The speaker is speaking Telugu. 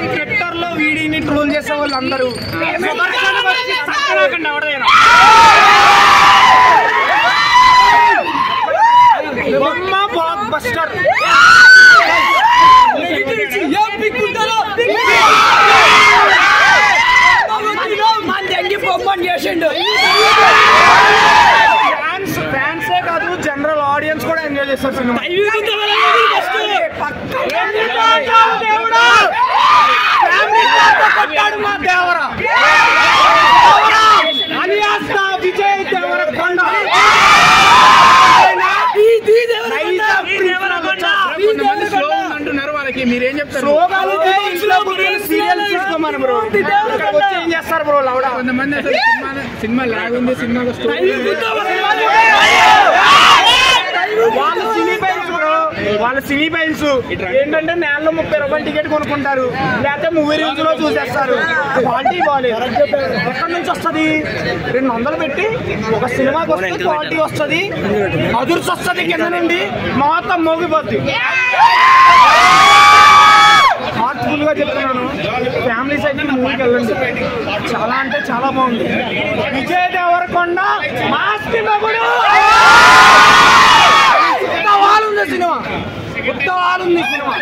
ట్విట్టర్లో వీడిని ట్రోల్ చేసే వాళ్ళు అందరూ బ్లాక్ బస్టర్ ఫ్యాన్సే కాదు జనరల్ ఆడియన్స్ కూడా ఎంజాయ్ చేస్తారు సినిమా. విజయ్ దేవరకొండ అంటున్నారు వాళ్ళకి మీరేం చెప్తారు? ఏం చేస్తారు బ్రో? లౌడా కొంతమంది అసలు సినిమా లాగుంది, సినిమాకి వాళ్ళ సినీ ఫైల్స్ ఏంటంటే నెలలో 30 రూపాయలు టికెట్ కొనుక్కుంటారు, లేకపోతే మూవీ రివ్యూస్ లో చూసేస్తారు. క్వాలిటీ బాగాలేదు. ఎక్కడి నుంచి వస్తుంది? 200 పెట్టి ఒక సినిమాకి వస్తే క్వాలిటీ వస్తుంది, అదుర్స్ వస్తుంది, కింద నుండి మొత్తం మోగిపోద్ది. హార్ట్ఫుల్ గా చెప్తున్నాను, ఫ్యామిలీస్ అయితే మూవీకి వెళ్ళండి, చాలా అంటే చాలా బాగుంది. విజయ్ దేవరకొండ మాస్క్ మగుడు సినిమా, సినిమా